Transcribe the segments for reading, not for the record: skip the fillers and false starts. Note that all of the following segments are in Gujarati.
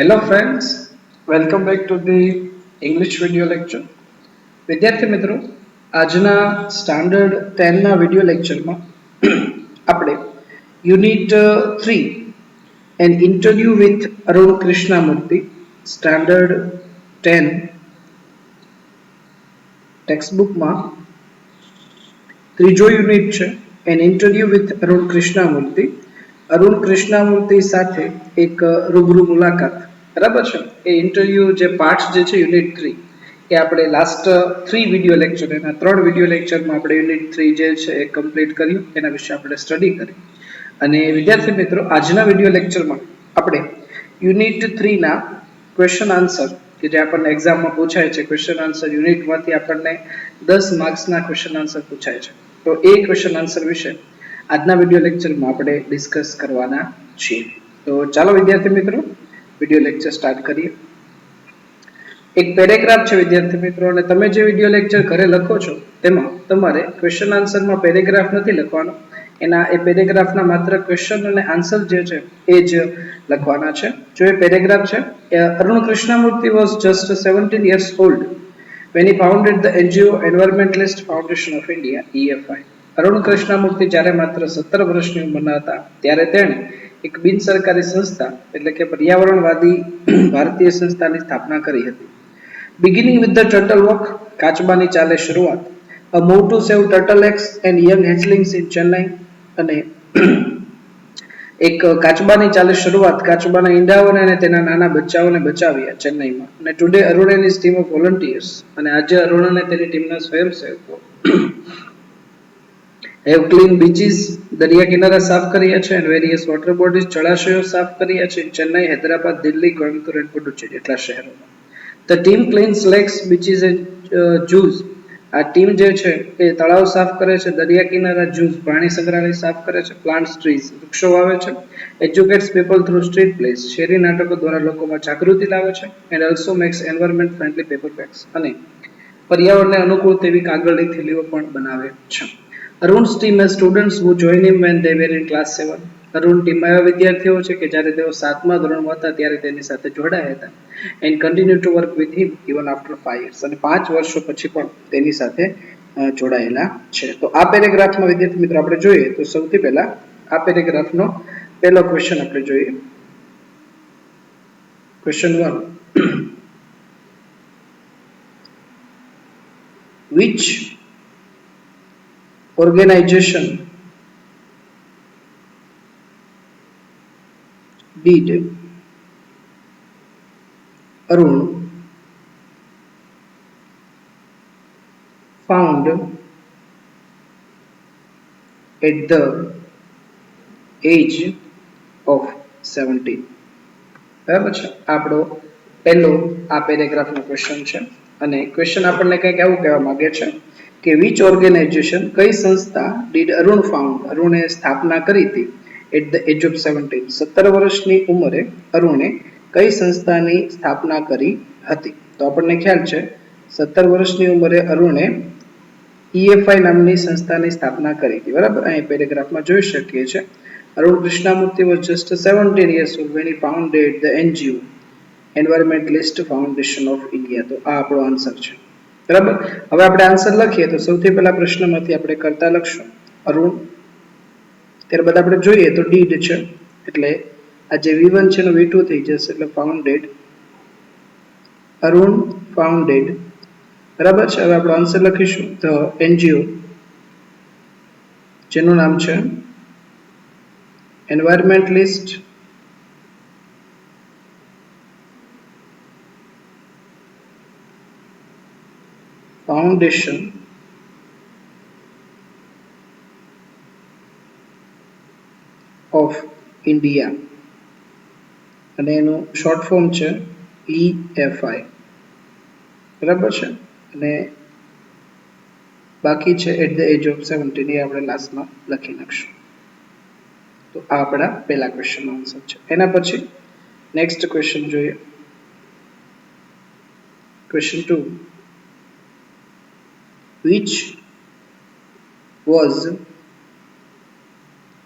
Hello friends, welcome back to the English video lecture. વિદ્યાર્થી મિત્રો, આજના સ્ટાન્ડર્ડ 10 ના વિડિયો લેક્ચરમાં આપણે unit 3 an interview with Arun Krishnamurthy standard 10 ટેક્સ્ટબુકમાં ત્રીજો યુનિટ છે an interview with Arun Krishnamurthy. Arun Krishnamurthy સાથે એક રૂબરૂ મુલાકાત, બરાબર છે. એ ઇન્ટરવ્યુ જે પાર્ટ જે છે યુનિટ 3 એ આપણે લાસ્ટ 3 વિડિયો લેક્ચર એના 3 વિડિયો લેક્ચરમાં આપણે યુનિટ 3 જે છે એ કમ્પ્લીટ કર્યું, એના વિશે આપણે સ્ટડી કરી. અને વિદ્યાર્થી મિત્રો, આજના વિડિયો લેક્ચરમાં આપણે યુનિટ 3 ના ક્વેશ્ચન આન્સર કે જે આપણને એક્ઝામમાં પૂછાય છે, ક્વેશ્ચન આન્સર યુનિટમાંથી આપણને 10 માર્ક્સના ક્વેશ્ચન આન્સર પૂછાય છે. તો એ ક્વેશ્ચન આન્સર વિશે આજના વિડિયો લેક્ચરમાં આપણે ડિસ્કસ કરવાના છીએ. તો ચાલો વિદ્યાર્થી મિત્રો, વિડિયો લેક્ચર સ્ટાર્ટ કરીએ. એક પેરેગ્રાફ છે વિદ્યાર્થી મિત્રો, અને તમે જે વિડિયો લેક્ચર ઘરે લખો છો તેમાં તમારે ક્વેશ્ચન આન્સરમાં પેરેગ્રાફ નથી લખવાનો, એના એ પેરેગ્રાફના માત્ર ક્વેશ્ચન અને આન્સર જે છે એ જ લખવાના છે. જો એ પેરેગ્રાફ છે, Arun Krishnamurthy was just 17 years old when he founded the NGO Environmentalist Foundation of India EFI. Arun Krishnamurthy જ્યારે માત્ર 17 વર્ષની ઉંમરના હતા ત્યારે તેણે એક બિન સરકારી સંસ્થા એટલે કે પર્યાવરણવાદી ભારતીય સંસ્થાની સ્થાપના કરી હતી. Beginning with the turtle walk, કાચબાની ચાલે શરૂઆત, a move to save turtle eggs and young hatchlings in Chennai, અને એક કાચબાની ચાલે શરૂઆત, કાચબાના ઈંડાઓને અને તેના નાના બચ્ચાઓને બચાવ્યા ચેન્નઈમાં. અને today Arun and his team of volunteers, અને આજે અરુણ અને તેની ટીમના સ્વયંસેવકો have clean beaches, દરિયા કિનારા સાફ કર્યા છે, and various water bodies, જળાશયો સાફ કર્યા છે ચેન્નઈ, હૈદરાબાદ, દિલ્હી, કોઇમ્બતુર અને પુડુચેરી એટલા શહેરોમાં. The team cleans lakes, beaches and zoos. આ ટીમ જે છે એ તળાવ સાફ કરે છે, દરિયા કિનારા, zoos પ્રાણી સંગ્રહાલય સાફ કરે છે, plants trees વૃક્ષો વાવે છે, educates people through street plays શેરી નાટકો દ્વારા લોકોમાં જાગૃતિ લાવે છે, and also makes environment friendly paper bags, અને પર્યાવરણને અનુકૂળ તેવી કાગળની થેલીઓ પણ બનાવે છે. Arun's team has students who join him when they were in class 7. Arun ટીમમાં એવા વિદ્યાર્થીઓ છે કે જ્યારે તેઓ 7મા ધોરણમાં હતા ત્યારે તેની સાથે જોડાયા હતા, and continue to work with him even after 5 years, અને 5 વર્ષો પછી પણ તેની સાથે જોડાયેલા છે. તો આ પેરેગ્રાફમાં વિદ્યાર્થી મિત્રો આપણે જોઈએ તો સૌથી પહેલા આ પેરેગ્રાફનો પહેલો ક્વેશ્ચન આપણે જોઈએ. Question 1, which organization did Arun found at the age of 17? બરાબર છે, આપણો પહેલો આ પેરેગ્રાફનો ક્વેશ્ચન છે. અને ક્વેશ્ચન આપણને કંઈક એવું કહેવા માંગે છે કે વિચ ઓર્ગેનાઇઝેશન, કઈ સંસ્થા, ડીડ અરુણ ફાઉન્ડ, અરુણે સ્થાપના કરી હતી, એટ ધ એજ ઓફ 17, 17 વર્ષની ઉંમરે અરુણે કઈ સંસ્થાની સ્થાપના કરી હતી. તો આપણને ખ્યાલ છે 17 વર્ષની ઉંમરે અરુણે EFI નામની સંસ્થાની સ્થાપના કરી હતી, બરાબર. અહીં પેરેગ્રાફમાં જોઈ શકીએ છીએ Arun Krishnamurthy was just 17 years old when he founded the NGO Environmentalist Foundation of India. તો આ આપણો આન્સર છે, બરાબર. હવે આપણે આન્સર લખીએ તો સૌથી પહેલા પ્રશ્નમાંથી આપણે કરતા લખશું અરુણ, ત્યારબાદ આપણે જોઈએ તો ડીડ છે એટલે આ જે V1 છે એનો V2 થઈ જશે એટલે ફાઉન્ડેડ, અરુણ ફાઉન્ડેડ, બરાબર છે. હવે આપણો આન્સર લખીશું ધ NGO જેનું નામ છે એન્વાયરમેન્ટલિસ્ટ ફાઉન્ડેશન ઓફ ઇન્ડિયા, અને એનું શોર્ટ ફોર્મ છે EFI, બરાબર છે. અને બાકી છે એટ ધ એજ ઓફ 17, એ આપણે લાસ્ટમાં લખી નાખશું. તો આ આપણા પહેલા ક્વેશ્ચનનો આન્સર છે. એના પછી નેક્સ્ટ ક્વેશ્ચન જોઈએ. Question 2, which was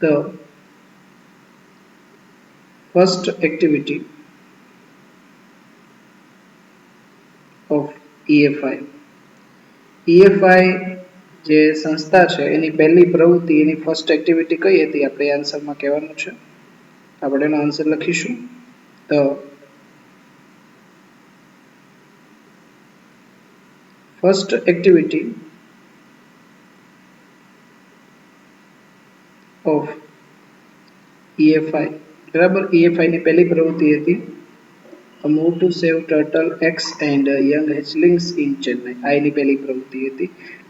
the first activity EFI. EFI જે સંસ્થા છે એની પહેલી પ્રવૃત્તિ એની ફર્સ્ટ એક્ટિવિટી કઈ હતી આપણે આન્સરમાં કહેવાનું છે. આપણે એનો આન્સર લખીશું. The first activity of EFI, બરાબર. EFI ની પહેલી પ્રવૃત્તિ હતી a move to save turtle eggs and young hatchlings in Chennai. આ એની પહેલી પ્રવૃત્તિ હતી.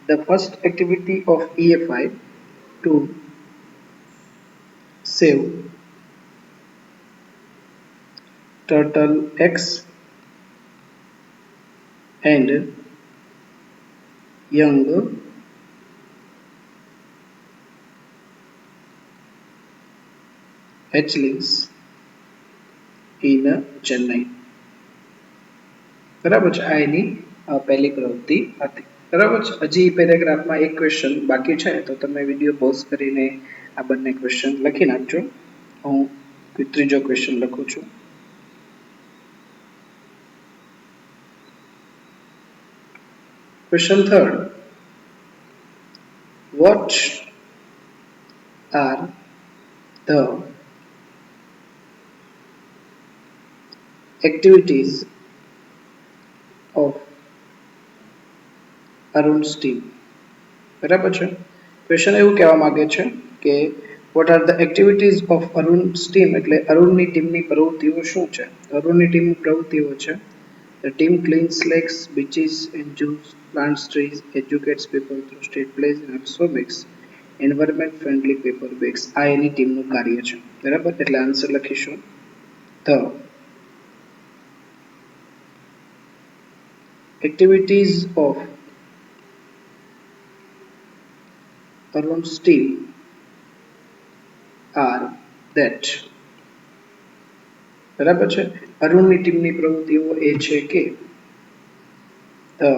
The first activity of EFI to save turtle eggs and young hatchlings in Chennai. બરાબર છે. આ એની પહેલી પ્રવૃત્તિ હતી. બરાબર છે. હજી પેરેગ્રાફમાં એક ક્વેશ્ચન બાકી છે તો તમે વિડીયો પોઝ કરીને આ બંને ક્વેશ્ચન લખી નાખજો. હું ત્રીજો ક્વેશ્ચન લખું છું. Question third. What are the activities of Arun's team? બરાબર છે. ક્વેશ્ચન એવું કહેવા માંગે છે કે what are the activities of Arun's team, એટલે અરુણની ટીમની પ્રવૃત્તિઓ શું છે? અરુણની ટીમની પ્રવૃત્તિઓ છે the team cleans lakes, beaches and zoos, plants trees, educates people through state plays and also makes environment friendly paper bags. આ એની ટીમનું કાર્ય છે. બરાબર. એટલે આન્સર લખીશું the activities of Arun's team are that. બરાબર છે. અરુણની ટીમની પ્રવૃત્તિઓ એ છે કે the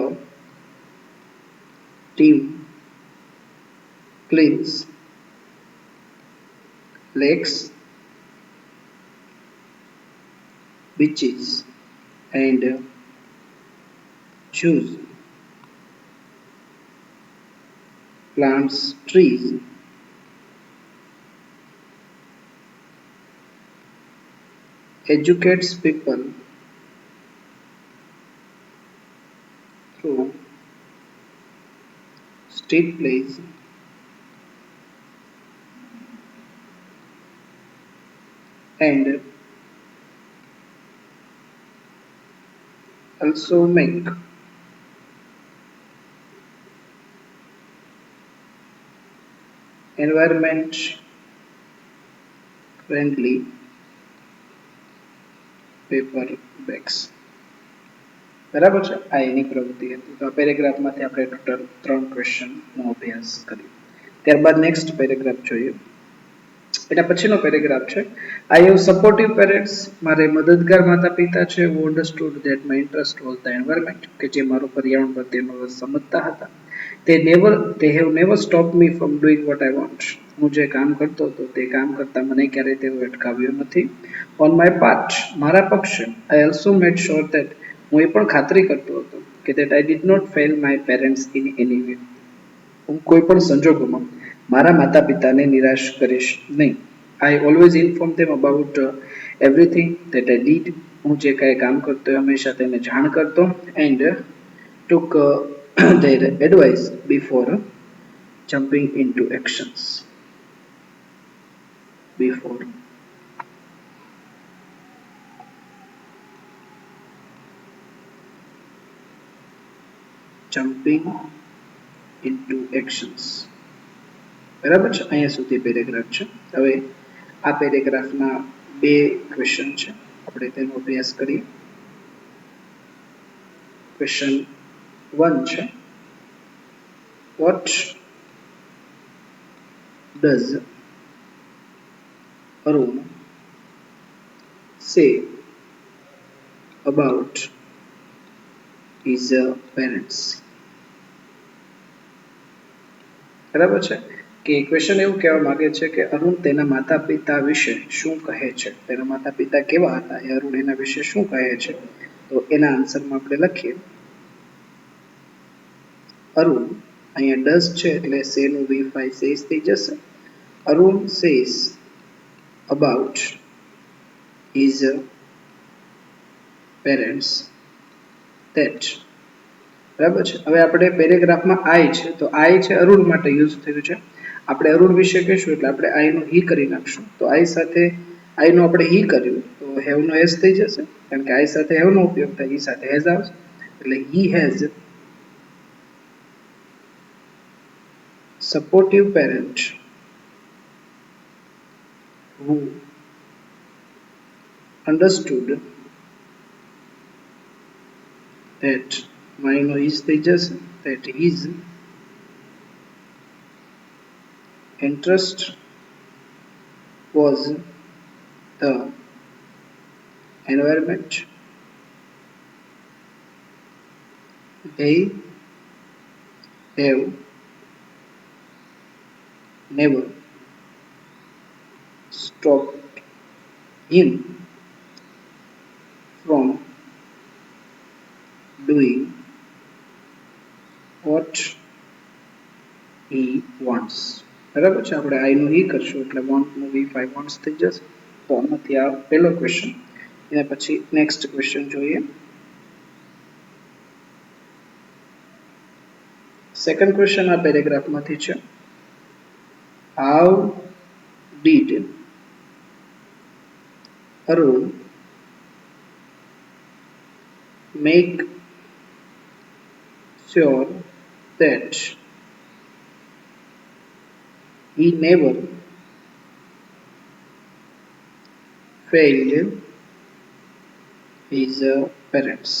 team cleans lakes, beaches and zoos, plants trees, educates people through street plays and also make environment friendly paper bags. બરાબર છે. આ એની પ્રવૃત્તિ હતી. તો આ પેરેગ્રાફમાંથી આપણે ટોટલ 3 ક્વેશ્ચનનો અભ્યાસ કર્યો. ત્યારબાદ નેક્સ્ટ પેરેગ્રાફ જોઈએ. એના પછીનો પેરેગ્રાફ છે આઈ હેવ સપોર્ટિવ પેરેન્ટ્સ, મારે મદદગાર માતા પિતા છે who understood that my interest was the environment, કે જે મારો પર્યાવરણ પ્રત્યેનો રસ સમજતા હતા. they have never stopped me from doing what I want. હું જે કામ કરતો હતો તે કામ કરતા મને ક્યારેય તેઓ અટકાવ્યો નથી. on my part, મારા પક્ષે I also made sure that હું એ પણ ખાતરી કરતો હતો કે that I did not fail my parents in any way. હું કોઈ પણ સંજોગોમાં મારા માતા પિતાને નિરાશ કરીશ નહીં. I always inform them about everything that I did. હું જે કાંઈ કામ કરતો હંમેશા તેને જાણ કરતો and took their advice before jumping into actions. Before jumping into actions. બરાબર છે. અહીંયા સુધી પેરેગ્રાફ છે. હવે આ પેરેગ્રાફના 2 ક્વેશ્ચન છે, આપણે તેનો અભ્યાસ કરીએ. ક્વેશ્ચન 1 છે what does Arun say about his parents? બરાબર છે કે ક્વેશ્ચન એવું કહેવા માંગે છે કે અરુણ તેના માતા પિતા વિશે શું કહે છે. તેના માતા પિતા કેવા હતા એ અરુણ એના વિશે શું કહે છે. તો એના આન્સરમાં આપણે લખીએ અરુણ, અહીંયા ડસ છે એટલે સે નું V5 સેઝ થઈ જશે. Arun says about his parents that. બરાબર છે. હવે આપણે પેરેગ્રાફમાં આઈ છે તો આઈ છે અરુણ માટે યુઝ થયું છે. આપણે અરુણ વિશે કહીશું એટલે આપણે આઈ નું હી કરી નાખશું. તો આઈ સાથે આઈ નું આપણે હી કર્યું તો હેવ નો એસ થઈ જશે, કારણ કે આઈ સાથે હેવ નો ઉપયોગ થાય, હી સાથે હેઝ આવશે. એટલે he has supportive parent who understood that માયનો is થઈ જશે, that his interest was the environment. They have never stopped him from doing what he wants. બરાબર છે. આપણે આઈ નું હી કરશું એટલે વોન્ટ નું V5 વોન્ટ્સ થઈ જશે. તો આમાંથી આ પહેલો ક્વેશ્ચન. એના પછી નેક્સ્ટ ક્વેશ્ચન જોઈએ. સેકન્ડ ક્વેશ્ચન આ પેરેગ્રાફમાંથી છે. How did Arun make sure that he never failed his parents.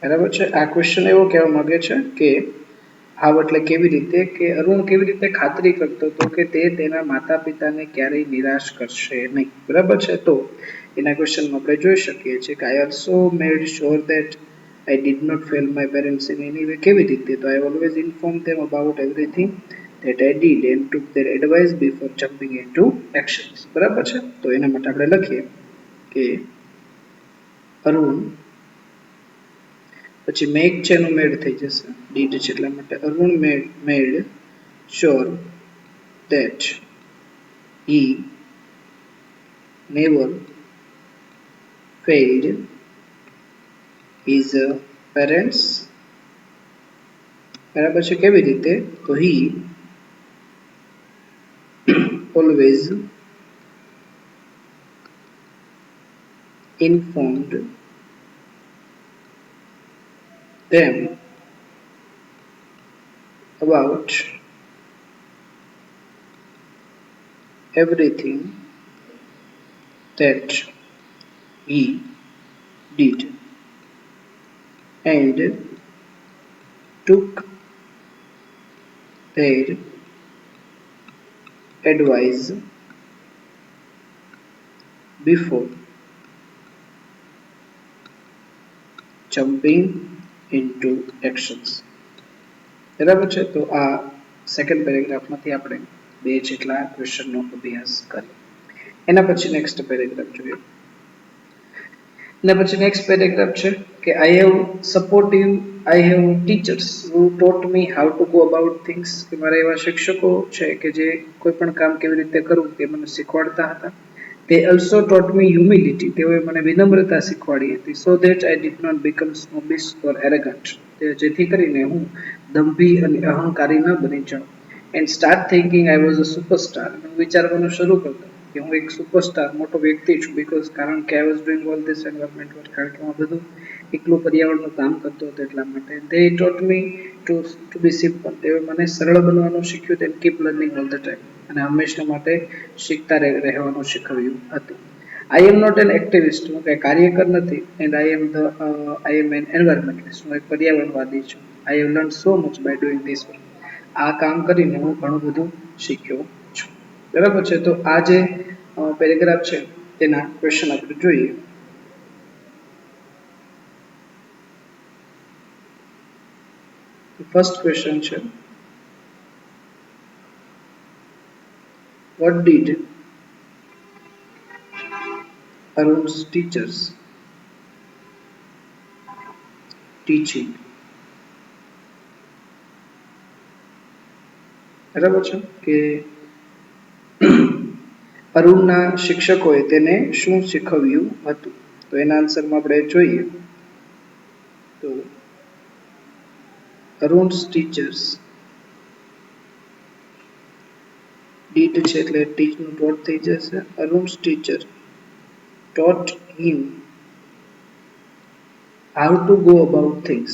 બરાબર છે. આ ક્વેશ્ચન એવો કહેવા માંગે છે કે હાવ એટલે કેવી રીતે, કે અરુણ કેવી રીતે ખાતરી કરતો હતો કે તે તેના માતા પિતાને ક્યારેય નિરાશ કરશે નહીં. બરાબર છે. તો એના ક્વેશ્ચનમાં આપણે જોઈ શકીએ છીએ કે I also made sure that I did not fail my parents in any way. કેવી રીતે? તો I always informed them about everything that I did and took their advice before jumping into actions. બરાબર છે. તો એના માટે આપણે લખીએ કે અરુણ પછી મેક છે એનું મેડ થઈ જશે, ડીડ છે એટલા માટે Arun made sure that he never failed his parents. બરાબર છે. કેવી રીતે? તો he always informed them about everything that he did and took their advice before jumping into actions. બરાબર છે. તો આ સેકન્ડ પેરેગ્રાફમાંથી આપણે બે જેટલા ક્વેશ્ચનનો અભ્યાસ કરીએ. એના પછી નેક્સ્ટ પેરેગ્રાફ જોઈએ. એના પછી નેક્સ્ટ પેરેગ્રાફ છે કે I have teachers who taught me how to go about things. કે મારા એવા શિક્ષકો છે કે જે કોઈ પણ કામ કેવી રીતે કરવું તે મને શીખવાડતા હતા. તે also taught me humility. તેઓએ મને વિનમ્રતા શીખવાડી હતી. So that I did not become snobbish or arrogant. જેથી કરીને હું દંભી અને અહંકારી ન બની જાઉં. And start thinking I was a superstar. હું વિચારવાનું શરૂ કરતો કે હું એક સુપરસ્ટાર મોટો વ્યક્તિ છું. બીકોઝ કારણ કે I was doing all this environment work. કારણ કે હું બધું એકલું પર્યાવરણનું કામ કરતો હતો એટલા માટે. They taught me to be simple. તેઓએ મને સરળ બનવાનું શીખ્યું. તેમ keep learning all the time. અને હંમેશા માટે શીખતા રહેવાનું શીખવ્યું હતું. I am not an activist. હું કંઈ કાર્યકર નથી. And I am an environmentalist. હું એક પર્યાવરણવાદી છું. I have learn so much by doing this work. આ કામ કરીને હું ઘણું બધું શીખ્યો છું. બરાબર છે. તો આ જે પેરેગ્રાફ છે તેના ક્વેશ્ચન આપણે જોઈએ. ફર્સ્ટ ક્વેશ્ચન છે, what did Arun's teachers teaching બરાબર છે કે અરુણના શિક્ષકોએ તેને શું શીખવ્યું હતું? તો એના આન્સરમાં આપણે જોઈએ તો અરુણ્સ ટીચર્સ ડીડ છે એટલે ટીચનું ટોટ થઈ જશે. Arun's teacher taught him how to go about things.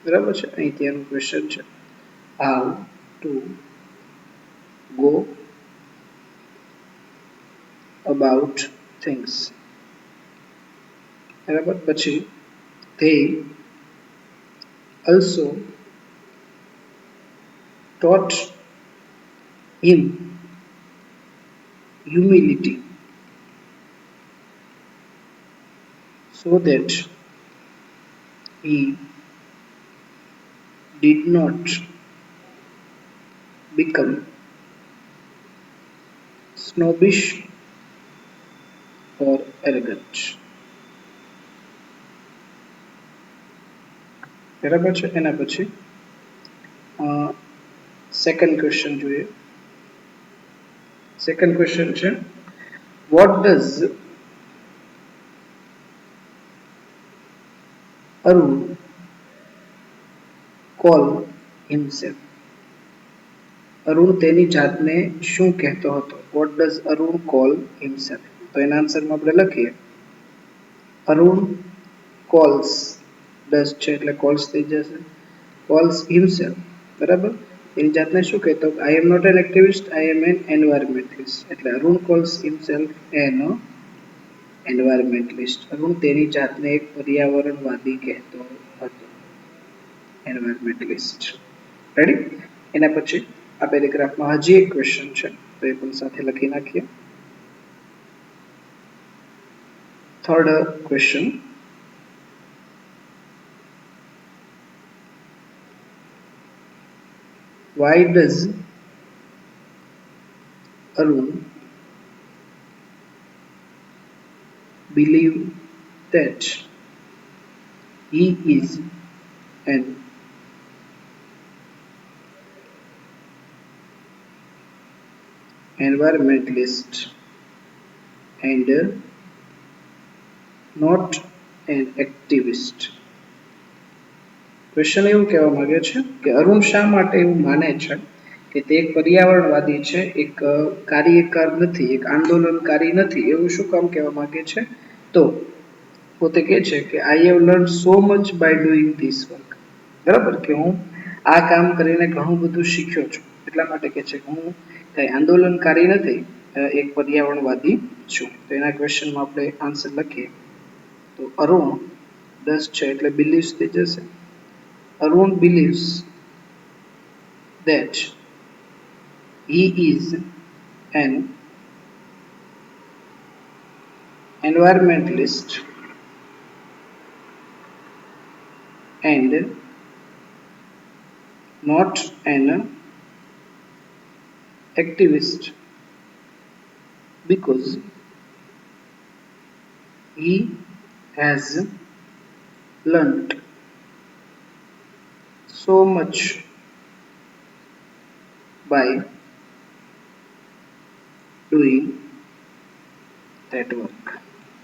બરાબર છે, અહીંથી એનું ક્વેશ્ચન છે how to go about things. બરાબર, પછી they also taught him humility so that he did not become snobbish or arrogant. બરાબર છે. એના પછી સેકન્ડ ક્વેશ્ચન જોઈએ. સેકન્ડ ક્વેશ્ચન છે what does Arun call himself? Arun તેની જાતને શું કહેતો હતો? what does Arun call himself? તો એના આન્સરમાં આપણે લખીએ અરુણ calls does છે એટલે calls થઈ જશે. calls himself, બરાબર, એની જાતને શું કહેતો? I am not an activist, I am an environmentalist. એટલે Arun calls himself an environmentalist. Arun તેની જાતને એક પર્યાવરણવાદી કહેતો હતો, environmentalist. રેડી? એના પછી આ પેરેગ્રાફમાં હજી એક ક્વેશ્ચન છે તો એ પણ સાથે લખી નાખીએ. Third question, why does Arun believe that he is an environmentalist and not an activist? Question એવું કહેવા માંગે છે કે અરુણ શા માટે એવું માને છે કે તે એક પર્યાવરણવાદી છે, એક કાર્યકર નથી, એક આંદોલનકારી નથી, એવું શું કામ કહેવા માંગે છે? તો પોતે કહે છે કે I have learn so much by doing this work. બરાબર, કે હું આ કામ કરીને ઘણું બધું શીખ્યો છું, એટલા માટે કહે છે કે હું કંઈ આંદોલનકારી નથી, એક પર્યાવરણવાદી છું. તો એના ક્વેશ્ચનમાં આપણે આન્સર લખીએ તો અરુણ ડસ છે એટલે બિલીવ્સ થઈ જશે. Arun believes that he is an environmentalist and not an activist because he has learnt so much by doing that work.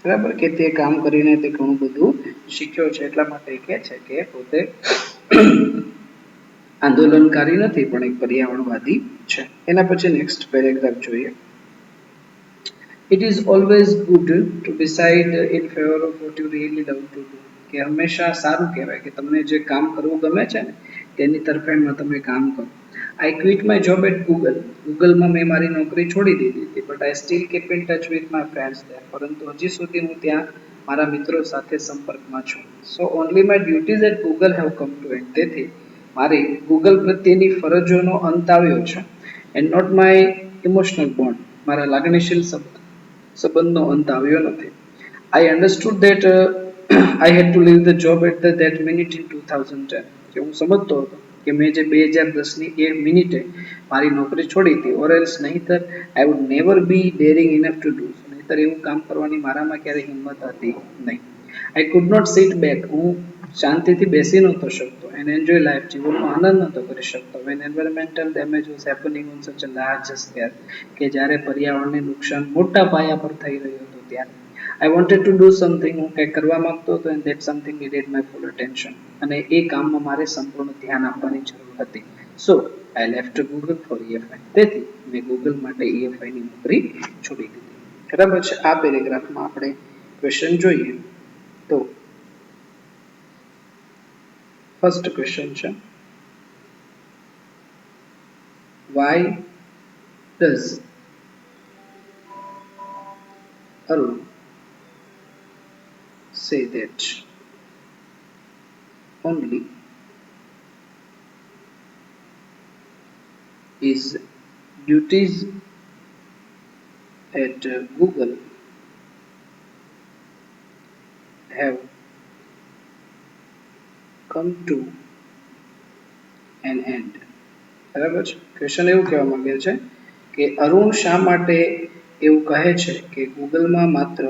બરાબર, કે તે કામ કરીને તે ઘણું બધું શીખ્યો છે, એટલા માટે કહે છે કે પોતે આંદોલનકારી નથી પણ એક પર્યાવરણવાદી છે. એના પછી નેક્સ્ટ પેરેગ્રાફ જોઈએ. It is always good to decide in favor of what you really love to do. કે હંમેશા સારું કહેવાય કે તમને જે કામ કરવું ગમે છે ને તેની તરફેણમાં તમે કામ કરો. I quit my job at Google. ગૂગલમાં મેં મારી નોકરી છોડી દીધી હતી, but I still keep in touch with my friends there. પરંતુ હજી સુધી હું ત્યાં મારા મિત્રો સાથે સંપર્કમાં છું. So only my duties at Google have come to end. તેથી મારી ગૂગલ પ્રત્યેની ફરજોનો અંત આવ્યો છે. And not my emotional bond. મારા લાગણીશીલ સંબંધનો અંત આવ્યો નથી. I understood that I had to leave the job at that minute in 2010. કે હું સમજતો હતો કે મેં જે 2010ની એ મિનિટે મારી નોકરી છોડી હતી, ઓર એલ્સ નહીંતર I would never be daring enough to do. નહીંતર એવું કામ કરવાની મારામાં ક્યારેય હિંમત હતી નહીં. I could not sit back. હું શાંતિથી બેસી નહોતો શકતો and enjoy life, જીવનનો આનંદ નહોતો કરી શકતો. when environmental damage was happening on such a large scale, કે જ્યારે પર્યાવરણને નુકસાન મોટા પાયા પર થઈ રહ્યું હતું ત્યારે I wanted to do something, હું કંઈક કરવા માંગતો હતો and that something needed my full attention, અને એ કામમાં મારે સંપૂર્ણ ધ્યાન આપવાની જરૂર હતી. so I left Google for EFI, તેથી મેં Google માટે EFI ની નોકરી છોડી દીધી. બરાબર છે. આ પેરેગ્રાફમાં આપણે ક્વેશ્ચન જોઈએ તો ફર્સ્ટ ક્વેશ્ચન છે, why does Arun say that only his duties at Google have come to an end? બરાબર છે. ક્વેશ્ચન એવું કહેવા માંગે છે કે અરુણ શા માટે એવું કહે છે કે ગૂગલમાં માત્ર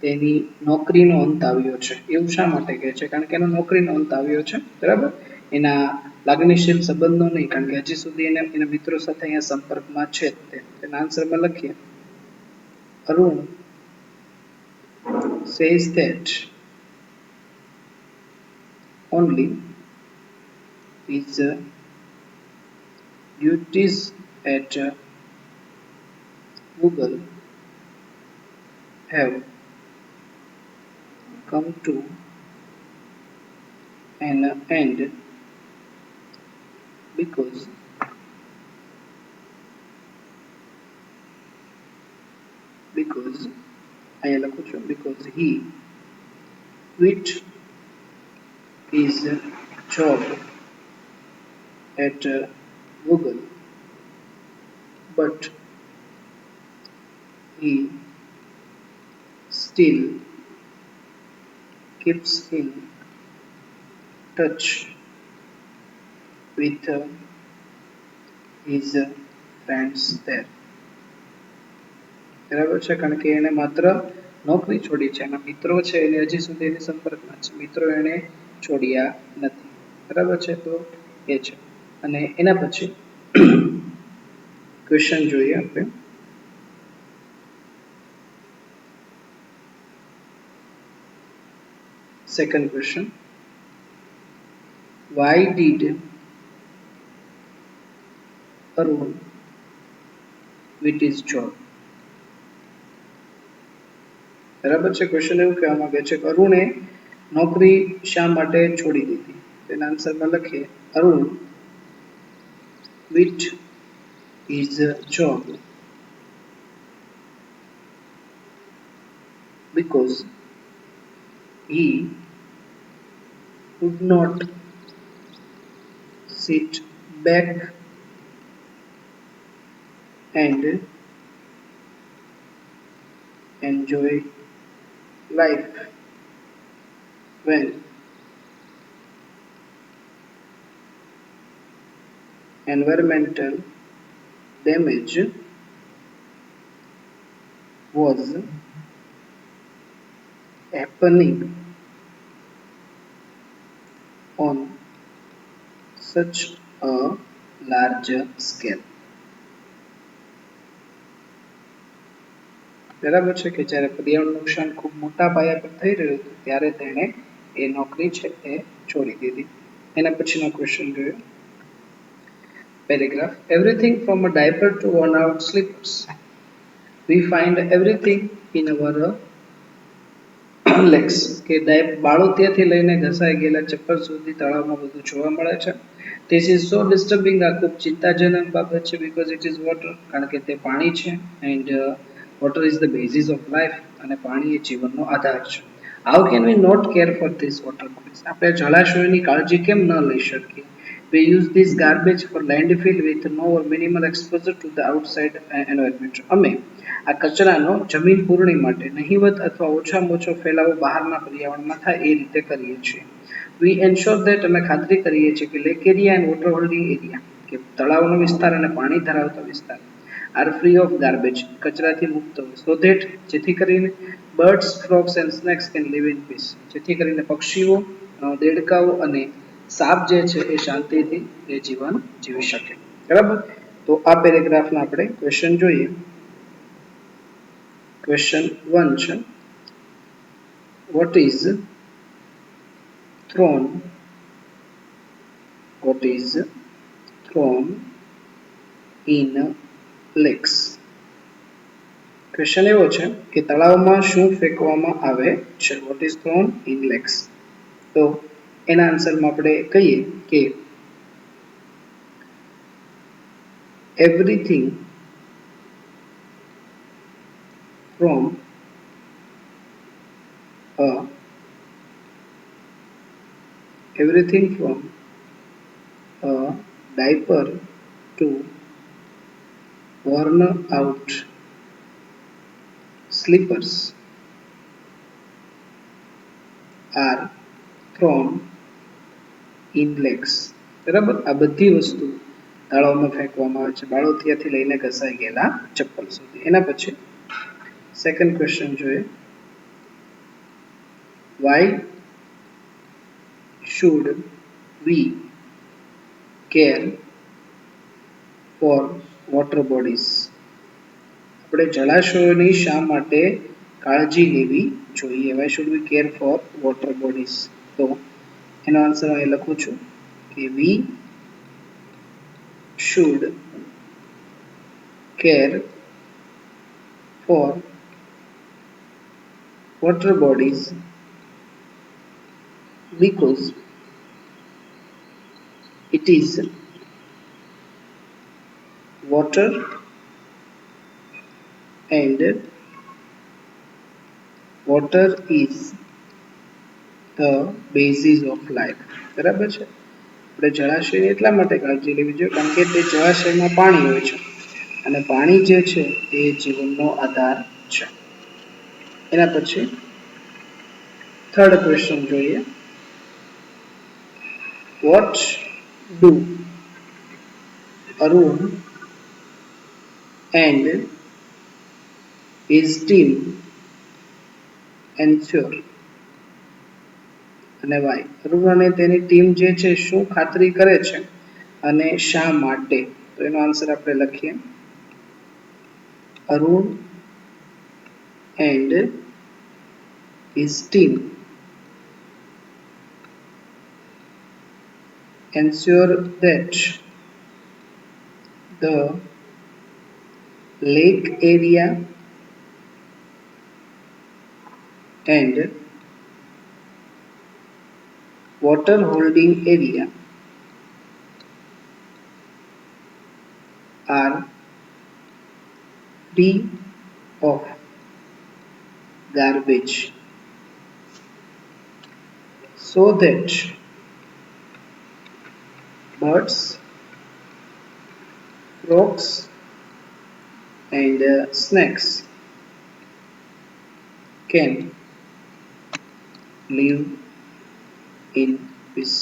તેની નોકરીનો અંત આવ્યો છે. એવું શા માટે કહે છે? કારણ કે એનો નોકરીનો અંત આવ્યો છે. બરાબર, એના લાગણીશીલ સંબંધો નહીં, કારણ કે હજી સુધી એના મિત્રો સાથે અહીંયા સંપર્કમાં છે. તેના આન્સરમાં લખીએ, Arun says that only his duties at Google have come to an end because અહીંયા લખું છું, because he quit his job at Google, but he still keeps in touch with his friends there. બરાબર છે. કારણ કે એને માત્ર નોકરી છોડી છે, એના મિત્રો છે એને હજી સુધી એની સંપર્કમાં છે, મિત્રો એને છોડ્યા નથી. બરાબર છે. તો એ છે. અને એના પછી ક્વેશ્ચન જોઈએ આપણે. Second question, why did Arun quit his job? બરાબર છે. ક્વેશ્ચન એવું કહેવા માંગે છે કે અરુણે નોકરી શા માટે છોડી દીધી. તેના આન્સરમાં લખીએ, Arun quit his job because he could not sit back and enjoy life when environmental damage was happening on such a large scale. બરાબર છે. કે જ્યારે પર્યાવરણ નુકસાન ખૂબ મોટા પાયા પર થઈ રહ્યું હતું ત્યારે તેણે એ નોકરી છે એ છોડી દીધી. એના પછીનો ક્વેશ્ચન જોયો. Paragraph, everything from a diaper to worn out slippers, we find everything in our legs. કે બાળોતિયાથી લઈને ઘસાઈ ગયેલા ચપ્પલ સુધી તળાવમાં બધું જોવા મળે છે. This is so disturbing, આ ખૂબ ચિંતાજનક બાબત છે, because it is water, કારણ કે તે પાણી છે, and water is the basis of life, અને પાણી એ જીવનનો આધાર છે. How can we not care for this water bodies? આપણે જળાશયોની કાળજી કેમ ન લઈ શકીએ? We use this garbage for landfill with no or minimal exposure to the outside environment. અમે આ કચરાનો જમીન પૂરણી માટે નહિવત અથવા ઓછામાં ઓછો ફેલાવો બહારના પર્યાવરણમાં થાય એ રીતે કરીએ છીએ. We ensure that, અમે ખાતરી કરીએ છીએ કે lake area and water holding area, કે તળાવનો વિસ્તાર અને પાણી ધરાવતો વિસ્તાર, are free of garbage, કચરાથી મુક્ત હોય, so that, જેથી કરીને birds, frogs and snakes can live in peace, જેથી કરીને પક્ષીઓ, દેડકાઓ અને સાપ જે છે એ શાંતિથી એ જીવન જીવી શકે. બરાબર. તો આ પેરેગ્રાફના આપણે ક્વેશ્ચન જોઈએ. ક્વેશ્ચન 1 છે, what is thrown in lakes? Question એવો છે કે તળાવમાં શું ફેંકવામાં આવે છે? What is thrown in lakes? તો એના આન્સરમાં આપણે કહીએ કે everything from a diaper to worn out slippers are thrown in lakes. બરાબર. આ બધી વસ્તુ તળાવમાં ફેંકવામાં આવે છે, બાળોતિયાથી લઈને ઘસાઈ ગયેલા ચપ્પલ સુધી. એના પછી સેકન્ડ ક્વેશ્ચન જોઈએ. Why should we care for water bodies? આપણે જળાશયોની શા માટે કાળજી લેવી જોઈએ? Why should we care for water bodies? તો એનો આન્સર અહીં લખું છું કે we should care for water bodies because it is water and water is the basis of life. બરાબર છે. આપણે જળાશયની એટલા માટે કાળજી લેવી જોઈએ કારણ કે તે જળાશયમાં પાણી હોય છે અને પાણી જે છે એ જીવનનો આધાર છે. એના પછી થર્ડ ક્વેશ્ચન જોઈએ. What do Arun and his team ensure અને વાય? અરુણ અને તેની ટીમ જે છે શું ખાતરી કરે છે અને શા માટે? તો એનો આન્સર આપણે લખીએ. Arun and his team ensure that the lake area and water holding area are free of garbage so that birds, frogs and snakes can live in peace.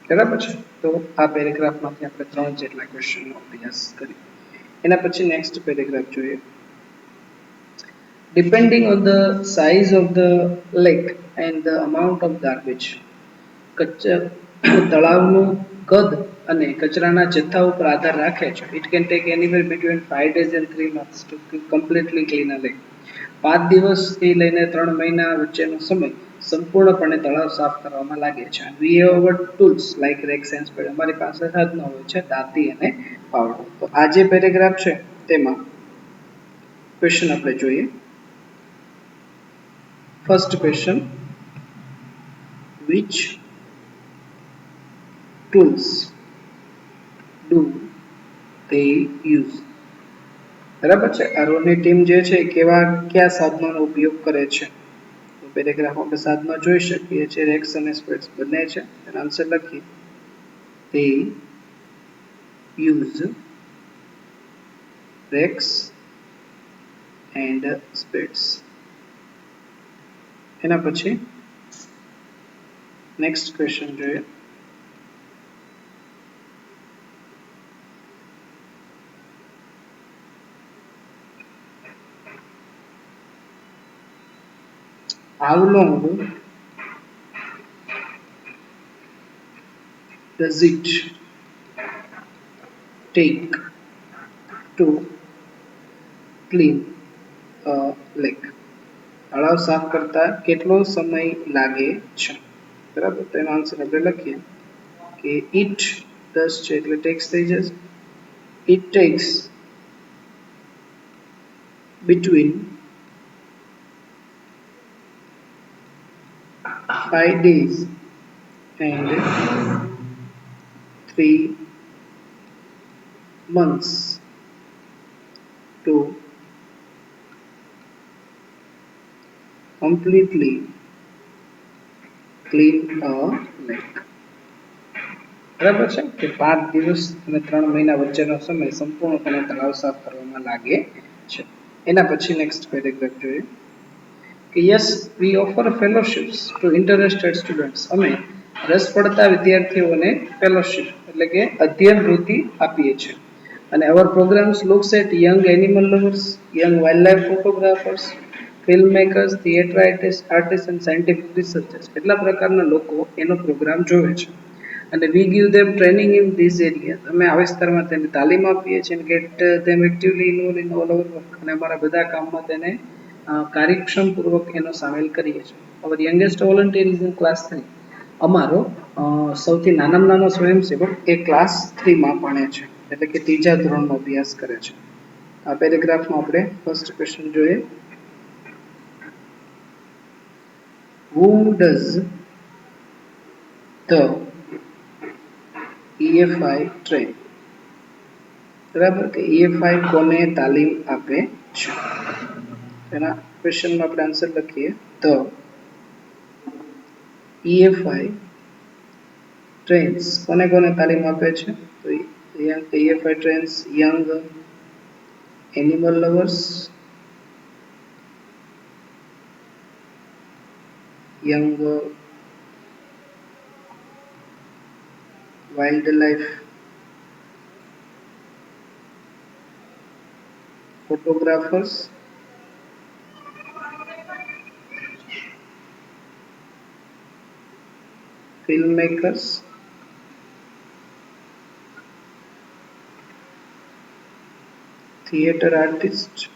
બરાબર છે. તો આ પેરેગ્રાફમાંથી આપણે 3 જેટલા ક્વેશ્ચનનો અભ્યાસ કર્યો. એના પછી નેક્સ્ટ પેરેગ્રાફ જોઈએ. Depending on the size of the lake and the amount of garbage, તળાવનું કદ અને કચરાના જથ્થા ઉપર આધાર રાખે છે. It can take anywhere between 5 days and 3 months to completely clean a lake. 5 દિવસથી લઈને 3 મહિના વચ્ચેનો સમય સંપૂર્ણપણે તળાવ સાફ કરવામાં લાગે છે. We have our tools like rakes and spade. અમારી પાસે સાધનો હોય છે દાંતી અને પાવડો. તો આ જે પેરેગ્રાફ છે તેમાં ક્વેશ્ચન આપણે જોઈએ. First question, which tools do they use? બરાબર છે. અરુણની ટીમ જે છે કયા સાધનોનો ઉપયોગ કરે છે? તો પેરેગ્રાફ આપણે સાધનો જોઈ શકીએ છીએ. રેક્સ અને સ્પેડ્સ બંને છે. એનો આન્સર લખીએ. They use rakes and spades. એના પછી નેક્સ્ટ ક્વેશ્ચન જોઈએ. How long does it take to clean a lake? તળાવ સાફ કરતા કેટલો સમય લાગે છે? બરાબર, તો એનો આન્સર આપણે લખીએ કે it does છે એટલે ટેક્સ થઈ જશે. It takes between 5 days and 3 months to completely clean a lake. બરાબર છે કે 5 દિવસ અને 3 મહિના વચ્ચેનો સમય સંપૂર્ણપણે તળાવ સાફ કરવામાં લાગે છે. એના પછી નેક્સ્ટ પેરેગ્રાફ જોઈએ કે yes we offer fellowships to interested students. અમે રસ પડતા વિદ્યાર્થીઓને ફેલોશિપ એટલે કે અધ્યયન વૃત્તિ આપીએ છીએ. અને our programmes looks at young animal lovers, young wildlife photographers, film makers, theatre artist and scientific researchers. એટલા પ્રકારના લોકો એનો પ્રોગ્રામ જોવે છે. અને we give them training in this area. અમે આ વિસ્તારમાં તેને તાલીમ આપીએ છીએ અને get them actively involve in all over work. અને અમારા બધા કામમાં તેને કાર્યક્ષમપૂર્વક એનો સામેલ કરીએ છીએ. Our youngest volunteer is in class 3. અમારો સૌથી નાનામાં નાનો સ્વયંસેવક એ ક્લાસ 3માં ભણે છે એટલે કે 3જા ધોરણનો અભ્યાસ કરે છે. આ પેરેગ્રાફમાં આપણે ફર્સ્ટ ક્વેશ્ચન જોઈએ. Whom does the EFI train? બરાબર કે EFI કોને તાલીમ આપે છે? એના ક્વેશ્ચનમાં આપણે આન્સર લખીએ the EFI trains કોને કોને તાલીમ આપે છે? તો EFI trains young animal lovers, young wildlife photographers, filmmakers, theater artists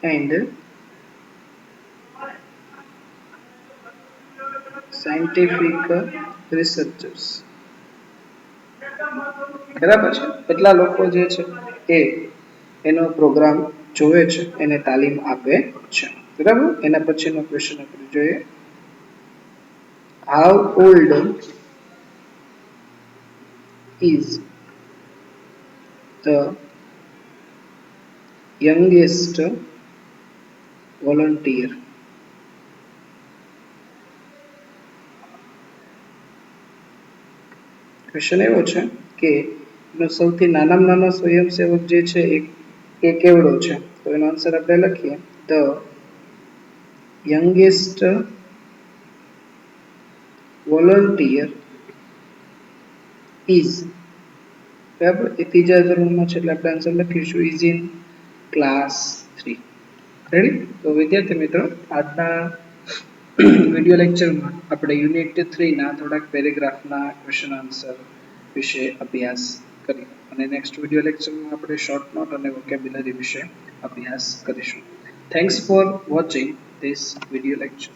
and scientific researchers. બરાબર છે, એટલા લોકો જે છે એ એનો પ્રોગ્રામ જોવે છે, એને તાલીમ આપે છે. બરાબર, એના પછીનો ક્વેશ્ચન આપણે જોઈએ. How old is the youngest volunteer? Question એવો છે કે એનો સૌથી નાનામાં નાનો સ્વયંસેવક જે છે એ કેવડો છે? તો એનો આન્સર આપણે લખીએ ધ youngest volunteer is. બરાબર, એ 3જા ધોરણમાં છે એટલે આપણે આન્સર લખીશું ઇઝ ઇન ક્લાસ 3. રેડી? તો વિદ્યાર્થી મિત્રો, આજના વિડિયો લેક્ચરમાં આપણે યુનિટ 3 ના થોડાક પેરેગ્રાફના ક્વેશ્ચન આન્સર વિશે અભ્યાસ કર્યો અને નેક્સ્ટ વિડિયો લેક્ચરમાં આપણે શોર્ટ નોટ અને વોકેબ્યુલરી વિશે અભ્યાસ કરીશું. Thanks for watching this video lecture.